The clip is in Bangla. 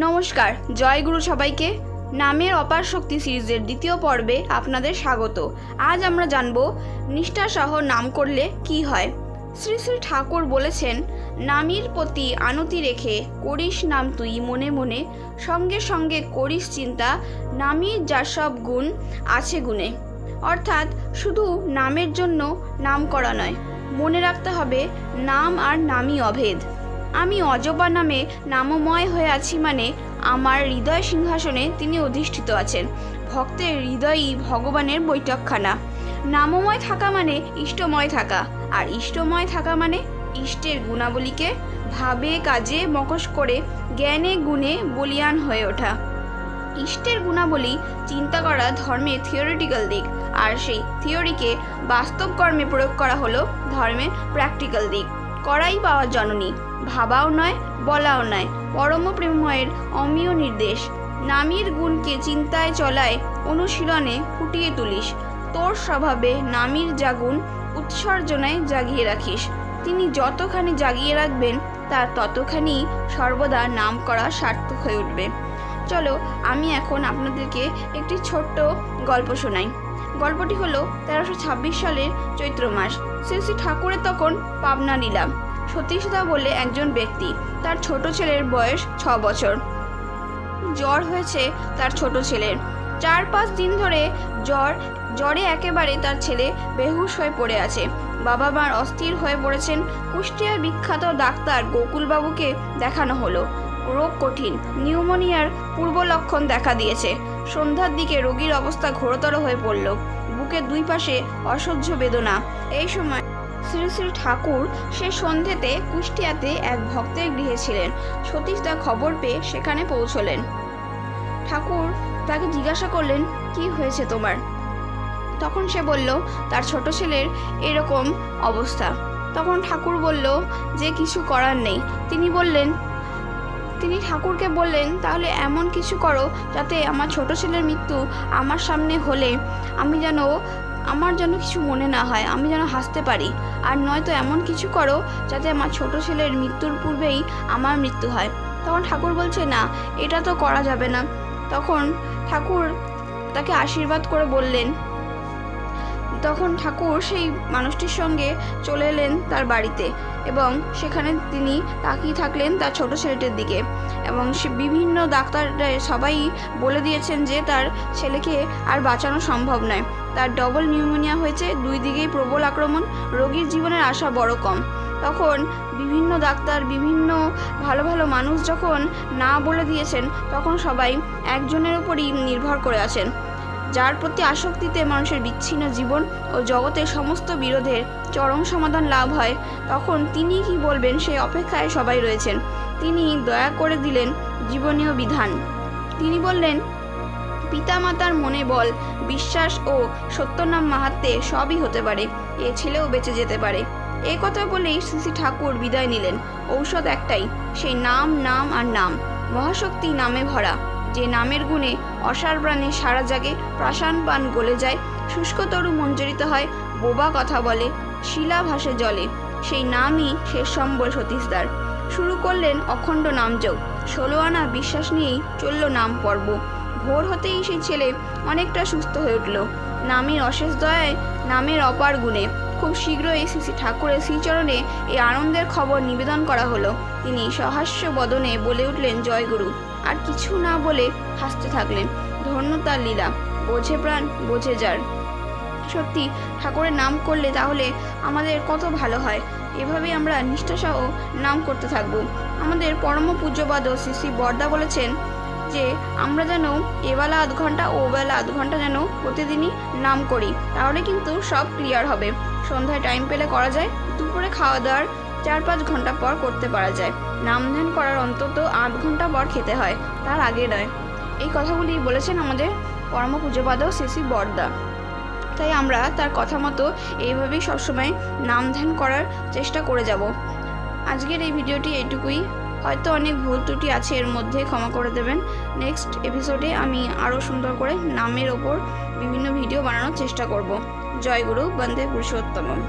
নমস্কার, জয়গুরু সবাইকে। নামের অপার শক্তি সিরিজের দ্বিতীয় পর্বে আপনাদের স্বাগত। আজ আমরা জানব নিষ্ঠাসহ নাম করলে কি হয়। শ্রী শ্রী ঠাকুর বলেছেন, নামীর প্রতি আনতি রেখে করিস নাম তুই মনে মনে, সঙ্গে সঙ্গে করিস চিন্তা, নামীর যা সব গুণ আছে গুণে। অর্থাৎ শুধু নামের জন্য নাম করা নয়, মনে রাখতে হবে নাম আর নামই অভেদ। আমি অজবা নামে নামময় হয়ে আছি মানে আমার হৃদয় সিংহাসনে তিনি অধিষ্ঠিত আছেন। ভক্তের হৃদয়ই ভগবানের বৈঠকখানা। নামময় থাকা মানে ইষ্টময় থাকা, আর ইষ্টময় থাকা মানে ইষ্টের গুণাবলীকে ভাবে কাজে মকশ করে জ্ঞানে গুণে বলিয়ান হয়ে ওঠা। ইষ্টের গুণাবলী চিন্তা করা ধর্মের থিওরিটিক্যাল দিক, আর সেই থিওরিকে বাস্তব কর্মে প্রয়োগ করা হলো ধর্মের প্র্যাকটিক্যাল দিক। করাই পাওয়ার জননী, ভাবাও নয় বলাও নয়, পরম প্রেমময়ের অমীয় নির্দেশ। নামীর গুণকে চিন্তায় চলায় অনুশীলনে ফুটিয়ে তুলিস। তোর স্বভাবে নামীর যা গুণ উৎসর্জনায় জাগিয়ে রাখিস। তিনি যতখানি জাগিয়ে রাখবেন তার ততখানি সর্বদা নাম করা সার্থক হয়ে উঠবে। চলো আমি এখন আপনাদেরকে একটি ছোট্ট গল্প শোনাই। গল্পটি হলো 1326 সালের চৈত্র মাস। শ্রী শ্রী ঠাকুরের তখন পাবনা লীলা। সতীশদা বলে একজন ব্যক্তি, তার ছোট ছেলের বয়স 6 বছর। জ্বর হয়েছে তার ছোট ছেলের। 4-5 দিন ধরে জ্বরে একেবারে তার ছেলে বেহুশ হয়ে পড়ে আছে। বাবা মার অস্থির হয়ে পড়েছেন। কুষ্টিয়ার বিখ্যাত ডাক্তার গোকুলবাবুকে দেখানো হলো। রোগ কঠিন, নিউমোনিয়ার পূর্ব লক্ষণ দেখা দিয়েছে। সন্ধ্যার দিকে রোগীর অবস্থা ঘোরতর হয়ে পড়ল। বুকের দুই পাশে অসহ্য বেদনা। এই সময় শ্রী শ্রী ঠাকুর সে সন্ধেতে কুষ্টিয়াতে এক ভক্তের গৃহে ছিলেন। সতীশদা খবর পেয়ে সেখানে পৌঁছলেন। ঠাকুর তাকে জিজ্ঞাসা করলেন, কি হয়েছে তোমার? তখন সে বলল তার ছোট ছেলের এরকম অবস্থা। তখন ঠাকুর বলল যে কিছু করার নেই। তিনি ঠাকুরকে বললেন, তাহলে এমন কিছু করো যাতে আমার ছোট ছেলের মৃত্যু আমার সামনে হলে আমার যেন কিছু মনে না হয়, আমি যেন হাসতে পারি। আর নয়তো এমন কিছু করো যাতে আমার ছোট ছেলের মৃত্যুর পূর্বেই আমার মৃত্যু হয়। তখন ঠাকুর বলছে, না, এটা তো করা যাবে না। তখন ঠাকুর তাকে আশীর্বাদ করে বললেন। তখন ঠাকুর সেই মানুষটির সঙ্গে চলে এলেন তার বাড়িতে, এবং সেখানে তিনি তাকিয়ে থাকলেন তার ছোট ছেলেটির দিকে। এবং সে বিভিন্ন ডাক্তাররা সবাই বলে দিয়েছেন যে তার ছেলেকে আর বাঁচানো সম্ভব নয়। তার ডবল নিউমোনিয়া হয়েছে, 2 দিকেই প্রবল আক্রমণ, রোগীর জীবনের আশা বড় কম। তখন বিভিন্ন ডাক্তার, বিভিন্ন ভালো ভালো মানুষ যখন না বলে দিয়েছেন, তখন সবাই একজনের উপরই নির্ভর করে আছেন, যার প্রতি আসক্তিতে মানুষের বিচ্ছিন্ন জীবন ও জগতের সমস্ত বিরোধের চরম সমাধান লাভ হয়। তখন তিনি কি বলবেন সেই অপেক্ষায় সবাই রয়েছেন। তিনি দয়া করে দিলেন জীবনীয় বিধান। তিনি বললেন, পিতামাতার মনে বল, বিশ্বাস ও সত্যনাম মাহাত্ম্যে সবই হতে পারে, এ ছেলেও বেঁচে যেতে পারে। এই কথা বলেই শ্রী শ্রী ঠাকুর বিদায় নিলেন। ঔষধ একটাই, সেই নাম, নাম আর নাম। মহাশক্তি নামে ভরা। যে নামের গুণে অসার প্রাণে সারা জাগে, প্রাসান পান গলে যায়, শুষ্ক তরু মঞ্জরিত হয়, বোবা কথা বলে, শিলা ভাসে জলে। সেই নামই শেষ সম্বল সতীশদার। শুরু করলেন অখণ্ড নামযোগ। 16 আনা বিশ্বাস নিয়েই চলল নাম পর্ব। ভোর হতেই সেই ছেলে অনেকটা সুস্থ হয়ে উঠল। নামের অশেষ দয়ায়, নামের অপার গুণে। খুব শীঘ্রই শ্রী শ্রী ঠাকুরের শ্রীচরণে এই আনন্দের খবর নিবেদন করা হলো। তিনি সহাস্য বদনে বলে উঠলেন, জয়গুরু। আর কিছু না বলে হাসতে থাকলেন। ধন্য তার লীলা, বোঝে প্রাণ বোঝে যার। সত্যি ঠাকুরের নাম করলে তাহলে আমাদের কত ভালো হয়। এভাবেই আমরা নিষ্ঠাসহ নাম করতে থাকবো। আমাদের পরম পূজ্যপাদ শ্রী শ্রী বরদা বলেছেন যে আমরা যেন এবেলা 1/2 ঘন্টা ও বেলা 1/2 ঘন্টা যেন প্রতিদিনই নাম করি, তাহলে কিন্তু সব ক্লিয়ার হবে। সন্ধ্যায় টাইম পেলে করা যায়, দুপুরে খাওয়া দাওয়ার 4-5 ঘন্টা পর করতে পারা যায়। নাম ধ্যান করার অন্তত 8 ঘন্টা পর খেতে হয়, তার আগে নয়। এই কথাগুলি বলেছেন আমাদের পরম পূজ্যপাদ শ্রী শ্রী বরদা। তাই আমরা তার কথা মতো এইভাবেই সবসময় নাম ধ্যান করার চেষ্টা করে যাব। আজকের এই ভিডিওটি এইটুকুই। হয়তো অনেক ভুল ত্রুটি আছে এর মধ্যে, ক্ষমা করে দেবেন। নেক্সট এপিসোডে আমি আরও সুন্দর করে নামের ওপর বিভিন্ন ভিডিও বানানোর চেষ্টা করব। জয় গুরু, বন্দে পুরুষোত্তমম।